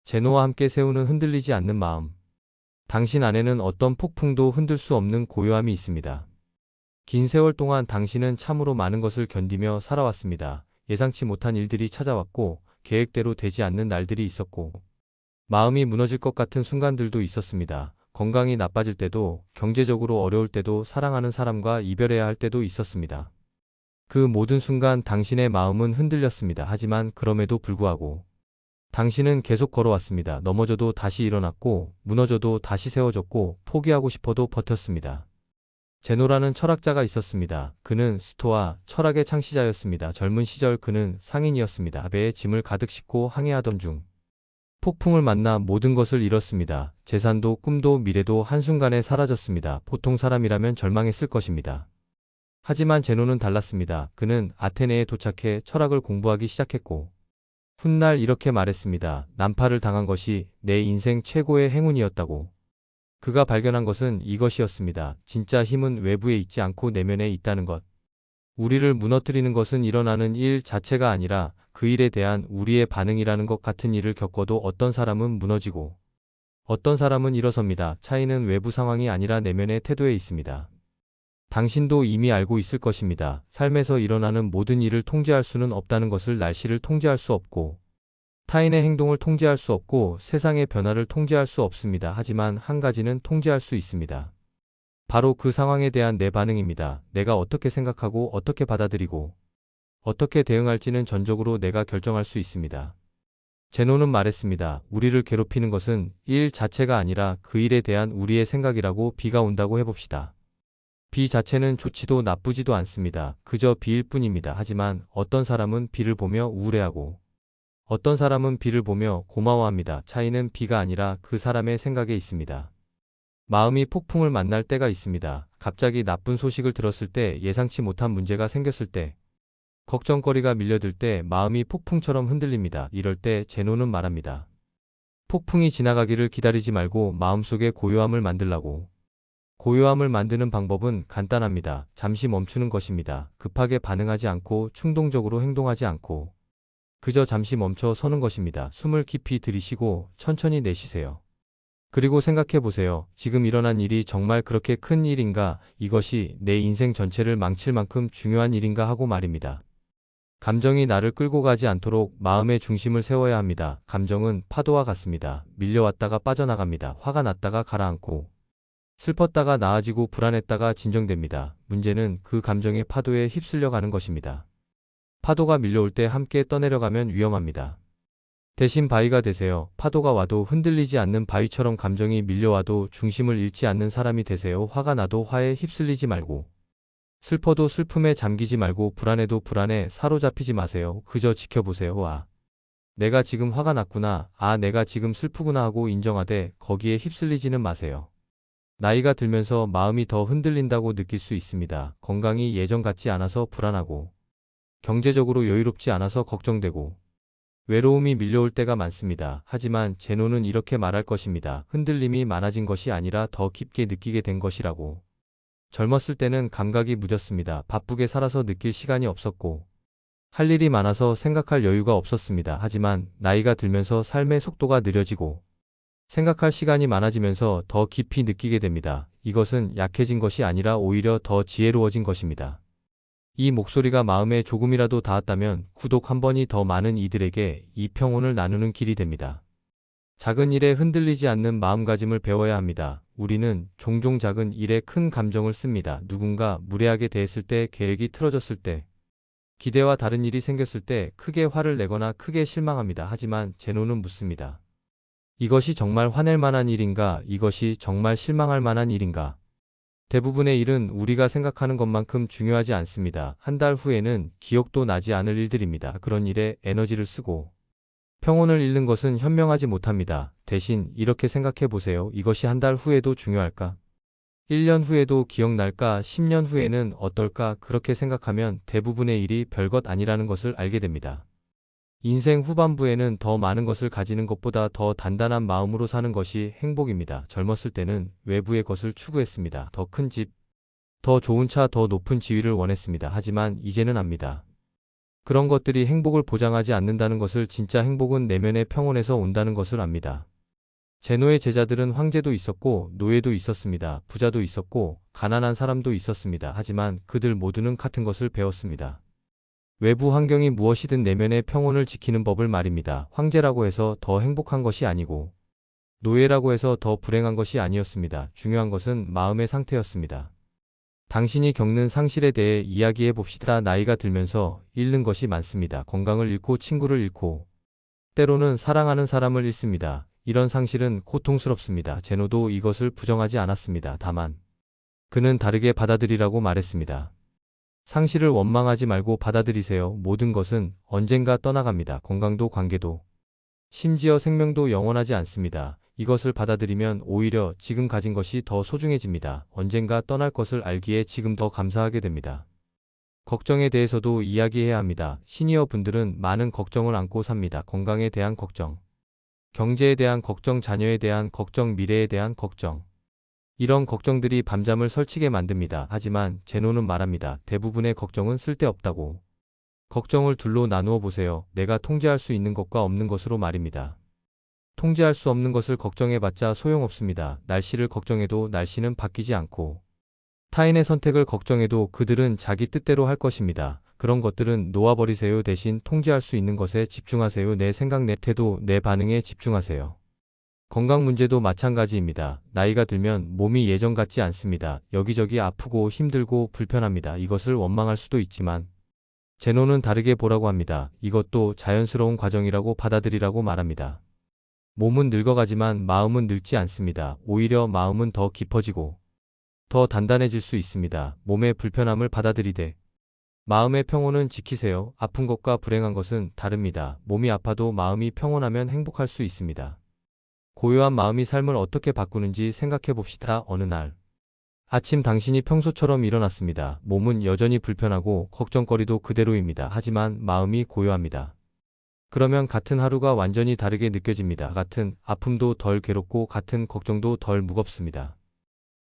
제노와 함께 세우는 흔들리지 않는 마음. 당신 안에는 어떤 폭풍도 흔들 수 없는 고요함이 있습니다. 긴 세월 동안 당신은 참으로 많은 것을 견디며 살아왔습니다. 예상치 못한 일들이 찾아왔고, 계획대로 되지 않는 날들이 있었고, 마음이 무너질 것 같은 순간들도 있었습니다. 건강이 나빠질 때도, 경제적으로 어려울 때도, 사랑하는 사람과 이별해야 할 때도 있었습니다. 그 모든 순간 당신의 마음은 흔들렸습니다. 하지만 그럼에도 불구하고 당신은 계속 걸어왔습니다. 넘어져도 다시 일어났고, 무너져도 다시 세워졌고, 포기하고 싶어도 버텼습니다. 제노라는 철학자가 있었습니다. 그는 스토아 철학의 창시자였습니다. 젊은 시절 그는 상인이었습니다. 배에 짐을 가득 싣고 항해하던 중 폭풍을 만나 모든 것을 잃었습니다. 재산도 꿈도 미래도 한순간에 사라졌습니다. 보통 사람이라면 절망했을 것입니다. 하지만 제노는 달랐습니다. 그는 아테네에 도착해 철학을 공부하기 시작했고, 훗날 이렇게 말했습니다. 난파를 당한 것이 내 인생 최고의 행운이었다고. 그가 발견한 것은 이것이었습니다. 진짜 힘은 외부에 있지 않고 내면에 있다는 것. 우리를 무너뜨리는 것은 일어나는 일 자체가 아니라 그 일에 대한 우리의 반응이라는 것. 같은 일을 겪어도 어떤 사람은 무너지고 어떤 사람은 일어섭니다. 차이는 외부 상황이 아니라 내면의 태도에 있습니다. 당신도 이미 알고 있을 것입니다. 삶에서 일어나는 모든 일을 통제할 수는 없다는 것을. 날씨를 통제할 수 없고, 타인의 행동을 통제할 수 없고, 세상의 변화를 통제할 수 없습니다. 하지만 한 가지는 통제할 수 있습니다. 바로 그 상황에 대한 내 반응입니다. 내가 어떻게 생각하고 어떻게 받아들이고 어떻게 대응할지는 전적으로 내가 결정할 수 있습니다. 제노는 말했습니다. 우리를 괴롭히는 것은 일 자체가 아니라 그 일에 대한 우리의 생각이라고. 비가 온다고 해봅시다. 비 자체는 좋지도 나쁘지도 않습니다. 그저 비일 뿐입니다. 하지만 어떤 사람은 비를 보며 우울해하고 어떤 사람은 비를 보며 고마워합니다. 차이는 비가 아니라 그 사람의 생각에 있습니다. 마음이 폭풍을 만날 때가 있습니다. 갑자기 나쁜 소식을 들었을 때, 예상치 못한 문제가 생겼을 때, 걱정거리가 밀려들 때 마음이 폭풍처럼 흔들립니다. 이럴 때 제노는 말합니다. 폭풍이 지나가기를 기다리지 말고 마음속에 고요함을 만들라고. 고요함을 만드는 방법은 간단합니다. 잠시 멈추는 것입니다. 급하게 반응하지 않고 충동적으로 행동하지 않고 그저 잠시 멈춰 서는 것입니다. 숨을 깊이 들이쉬고 천천히 내쉬세요. 그리고 생각해 보세요. 지금 일어난 일이 정말 그렇게 큰 일인가? 이것이 내 인생 전체를 망칠 만큼 중요한 일인가 하고 말입니다. 감정이 나를 끌고 가지 않도록 마음의 중심을 세워야 합니다. 감정은 파도와 같습니다. 밀려왔다가 빠져나갑니다. 화가 났다가 가라앉고, 슬펐다가 나아지고, 불안했다가 진정됩니다. 문제는 그 감정의 파도에 휩쓸려 가는 것입니다. 파도가 밀려올 때 함께 떠내려가면 위험합니다. 대신 바위가 되세요. 파도가 와도 흔들리지 않는 바위처럼 감정이 밀려와도 중심을 잃지 않는 사람이 되세요. 화가 나도 화에 휩쓸리지 말고, 슬퍼도 슬픔에 잠기지 말고, 불안해도 불안에 사로잡히지 마세요. 그저 지켜보세요. 아, 내가 지금 화가 났구나. 아, 내가 지금 슬프구나 하고 인정하되 거기에 휩쓸리지는 마세요. 나이가 들면서 마음이 더 흔들린다고 느낄 수 있습니다. 건강이 예전 같지 않아서 불안하고, 경제적으로 여유롭지 않아서 걱정되고, 외로움이 밀려올 때가 많습니다. 하지만 제노는 이렇게 말할 것입니다. 흔들림이 많아진 것이 아니라 더 깊게 느끼게 된 것이라고. 젊었을 때는 감각이 무뎠습니다. 바쁘게 살아서 느낄 시간이 없었고, 할 일이 많아서 생각할 여유가 없었습니다. 하지만 나이가 들면서 삶의 속도가 느려지고, 생각할 시간이 많아지면서 더 깊이 느끼게 됩니다. 이것은 약해진 것이 아니라 오히려 더 지혜로워진 것입니다. 이 목소리가 마음에 조금이라도 닿았다면 구독 한 번이 더 많은 이들에게 이 평온을 나누는 길이 됩니다. 작은 일에 흔들리지 않는 마음가짐을 배워야 합니다. 우리는 종종 작은 일에 큰 감정을 씁니다. 누군가 무례하게 대했을 때, 계획이 틀어졌을 때, 기대와 다른 일이 생겼을 때 크게 화를 내거나 크게 실망합니다. 하지만 제노는 묻습니다. 이것이 정말 화낼 만한 일인가? 이것이 정말 실망할 만한 일인가? 대부분의 일은 우리가 생각하는 것만큼 중요하지 않습니다. 한 달 후에는 기억도 나지 않을 일들입니다. 그런 일에 에너지를 쓰고 평온을 잃는 것은 현명하지 못합니다. 대신 이렇게 생각해 보세요. 이것이 한 달 후에도 중요할까? 1년 후에도 기억날까? 10년 후에는 어떨까? 그렇게 생각하면 대부분의 일이 별것 아니라는 것을 알게 됩니다. 인생 후반부에는 더 많은 것을 가지는 것보다 더 단단한 마음으로 사는 것이 행복입니다. 젊었을 때는 외부의 것을 추구했습니다. 더 큰 집, 더 좋은 차, 더 높은 지위를 원했습니다. 하지만 이제는 압니다. 그런 것들이 행복을 보장하지 않는다는 것을, 진짜 행복은 내면의 평온에서 온다는 것을 압니다. 제노의 제자들은 황제도 있었고 노예도 있었습니다. 부자도 있었고 가난한 사람도 있었습니다. 하지만 그들 모두는 같은 것을 배웠습니다. 외부 환경이 무엇이든 내면의 평온을 지키는 법을 말입니다. 황제라고 해서 더 행복한 것이 아니고 노예라고 해서 더 불행한 것이 아니었습니다. 중요한 것은 마음의 상태였습니다. 당신이 겪는 상실에 대해 이야기해 봅시다. 나이가 들면서 잃는 것이 많습니다. 건강을 잃고 친구를 잃고 때로는 사랑하는 사람을 잃습니다. 이런 상실은 고통스럽습니다. 제노도 이것을 부정하지 않았습니다. 다만 그는 다르게 받아들이라고 말했습니다. 상실을 원망하지 말고 받아들이세요. 모든 것은 언젠가 떠나갑니다. 건강도 관계도 심지어 생명도 영원하지 않습니다. 이것을 받아들이면 오히려 지금 가진 것이 더 소중해집니다. 언젠가 떠날 것을 알기에 지금 더 감사하게 됩니다. 걱정에 대해서도 이야기해야 합니다. 시니어 분들은 많은 걱정을 안고 삽니다. 건강에 대한 걱정, 경제에 대한 걱정, 자녀에 대한 걱정, 미래에 대한 걱정. 이런 걱정들이 밤잠을 설치게 만듭니다. 하지만 제노는 말합니다. 대부분의 걱정은 쓸데없다고. 걱정을 둘로 나누어 보세요. 내가 통제할 수 있는 것과 없는 것으로 말입니다. 통제할 수 없는 것을 걱정해봤자 소용없습니다. 날씨를 걱정해도 날씨는 바뀌지 않고, 타인의 선택을 걱정해도 그들은 자기 뜻대로 할 것입니다. 그런 것들은 놓아버리세요. 대신 통제할 수 있는 것에 집중하세요. 내 생각, 내 태도, 내 반응에 집중하세요. 건강 문제도 마찬가지입니다. 나이가 들면 몸이 예전 같지 않습니다. 여기저기 아프고 힘들고 불편합니다. 이것을 원망할 수도 있지만 제노는 다르게 보라고 합니다. 이것도 자연스러운 과정이라고 받아들이라고 말합니다. 몸은 늙어가지만 마음은 늙지 않습니다. 오히려 마음은 더 깊어지고 더 단단해질 수 있습니다. 몸의 불편함을 받아들이되 마음의 평온은 지키세요. 아픈 것과 불행한 것은 다릅니다. 몸이 아파도 마음이 평온하면 행복할 수 있습니다. 고요한 마음이 삶을 어떻게 바꾸는지 생각해 봅시다. 어느 날 아침 당신이 평소처럼 일어났습니다. 몸은 여전히 불편하고 걱정거리도 그대로입니다. 하지만 마음이 고요합니다. 그러면 같은 하루가 완전히 다르게 느껴집니다. 같은 아픔도 덜 괴롭고 같은 걱정도 덜 무겁습니다.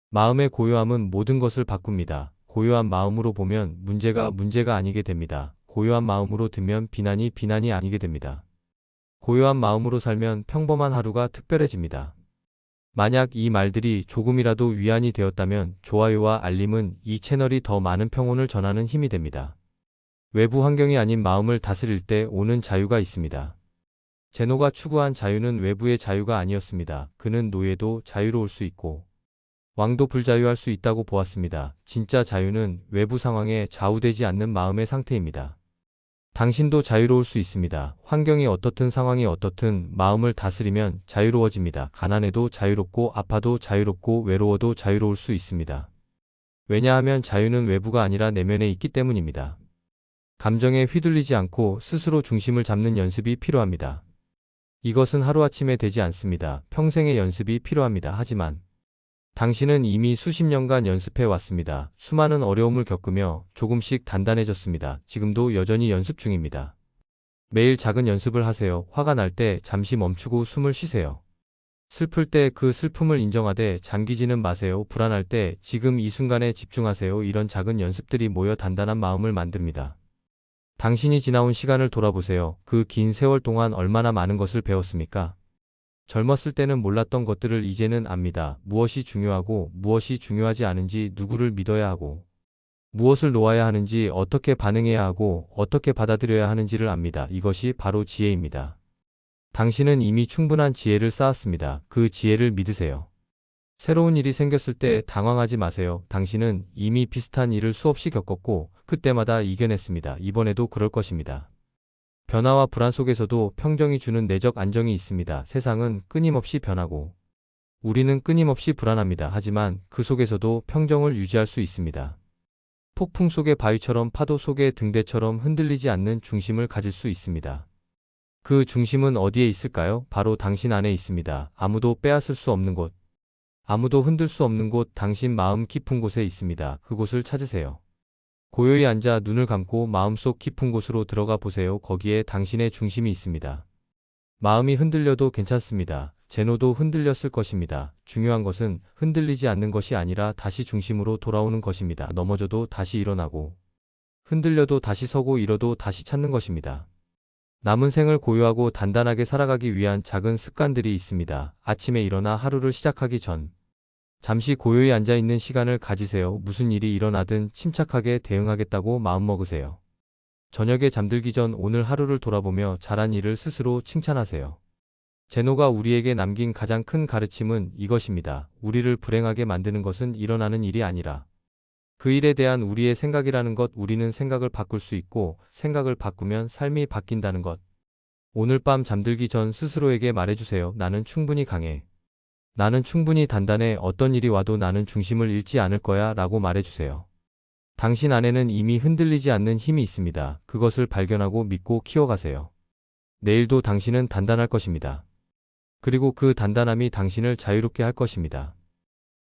마음의 고요함은 모든 것을 바꿉니다. 고요한 마음으로 보면 문제가 문제가 아니게 됩니다. 고요한 마음으로 들면 비난이 비난이 아니게 됩니다. 고요한 마음으로 살면 평범한 하루가 특별해집니다. 만약 이 말들이 조금이라도 위안이 되었다면 좋아요와 알림은 이 채널이 더 많은 평온을 전하는 힘이 됩니다. 외부 환경이 아닌 마음을 다스릴 때 오는 자유가 있습니다. 제노가 추구한 자유는 외부의 자유가 아니었습니다. 그는 노예도 자유로울 수 있고 왕도 불자유할 수 있다고 보았습니다. 진짜 자유는 외부 상황에 좌우되지 않는 마음의 상태입니다. 당신도 자유로울 수 있습니다. 환경이 어떻든 상황이 어떻든 마음을 다스리면 자유로워집니다. 가난해도 자유롭고 아파도 자유롭고 외로워도 자유로울 수 있습니다. 왜냐하면 자유는 외부가 아니라 내면에 있기 때문입니다. 감정에 휘둘리지 않고 스스로 중심을 잡는 연습이 필요합니다. 이것은 하루아침에 되지 않습니다. 평생의 연습이 필요합니다. 하지만 당신은 이미 수십 년간 연습해 왔습니다. 수많은 어려움을 겪으며 조금씩 단단해졌습니다. 지금도 여전히 연습 중입니다. 매일 작은 연습을 하세요. 화가 날 때 잠시 멈추고 숨을 쉬세요. 슬플 때 그 슬픔을 인정하되 잠기지는 마세요. 불안할 때 지금 이 순간에 집중하세요. 이런 작은 연습들이 모여 단단한 마음을 만듭니다. 당신이 지나온 시간을 돌아보세요. 그 긴 세월 동안 얼마나 많은 것을 배웠습니까? 젊었을 때는 몰랐던 것들을 이제는 압니다. 무엇이 중요하고 무엇이 중요하지 않은지, 누구를 믿어야 하고 무엇을 놓아야 하는지, 어떻게 반응해야 하고 어떻게 받아들여야 하는지를 압니다. 이것이 바로 지혜입니다. 당신은 이미 충분한 지혜를 쌓았습니다. 그 지혜를 믿으세요. 새로운 일이 생겼을 때 당황하지 마세요. 당신은 이미 비슷한 일을 수없이 겪었고 그때마다 이겨냈습니다. 이번에도 그럴 것입니다. 변화와 불안 속에서도 평정이 주는 내적 안정이 있습니다. 세상은 끊임없이 변하고 우리는 끊임없이 불안합니다. 하지만 그 속에서도 평정을 유지할 수 있습니다. 폭풍 속의 바위처럼, 파도 속의 등대처럼 흔들리지 않는 중심을 가질 수 있습니다. 그 중심은 어디에 있을까요? 바로 당신 안에 있습니다. 아무도 빼앗을 수 없는 곳, 아무도 흔들 수 없는 곳, 당신 마음 깊은 곳에 있습니다. 그곳을 찾으세요. 고요히 앉아 눈을 감고 마음속 깊은 곳으로 들어가 보세요. 거기에 당신의 중심이 있습니다. 마음이 흔들려도 괜찮습니다. 제노도 흔들렸을 것입니다. 중요한 것은 흔들리지 않는 것이 아니라 다시 중심으로 돌아오는 것입니다. 넘어져도 다시 일어나고 흔들려도 다시 서고 잃어도 다시 찾는 것입니다. 남은 생을 고요하고 단단하게 살아가기 위한 작은 습관들이 있습니다. 아침에 일어나 하루를 시작하기 전 잠시 고요히 앉아있는 시간을 가지세요. 무슨 일이 일어나든 침착하게 대응하겠다고 마음먹으세요. 저녁에 잠들기 전 오늘 하루를 돌아보며 잘한 일을 스스로 칭찬하세요. 제노가 우리에게 남긴 가장 큰 가르침은 이것입니다. 우리를 불행하게 만드는 것은 일어나는 일이 아니라 그 일에 대한 우리의 생각이라는 것. 우리는 생각을 바꿀 수 있고 생각을 바꾸면 삶이 바뀐다는 것. 오늘 밤 잠들기 전 스스로에게 말해주세요. 나는 충분히 강해. 나는 충분히 단단해. 어떤 일이 와도 나는 중심을 잃지 않을 거야 라고 말해주세요. 당신 안에는 이미 흔들리지 않는 힘이 있습니다. 그것을 발견하고 믿고 키워가세요. 내일도 당신은 단단할 것입니다. 그리고 그 단단함이 당신을 자유롭게 할 것입니다.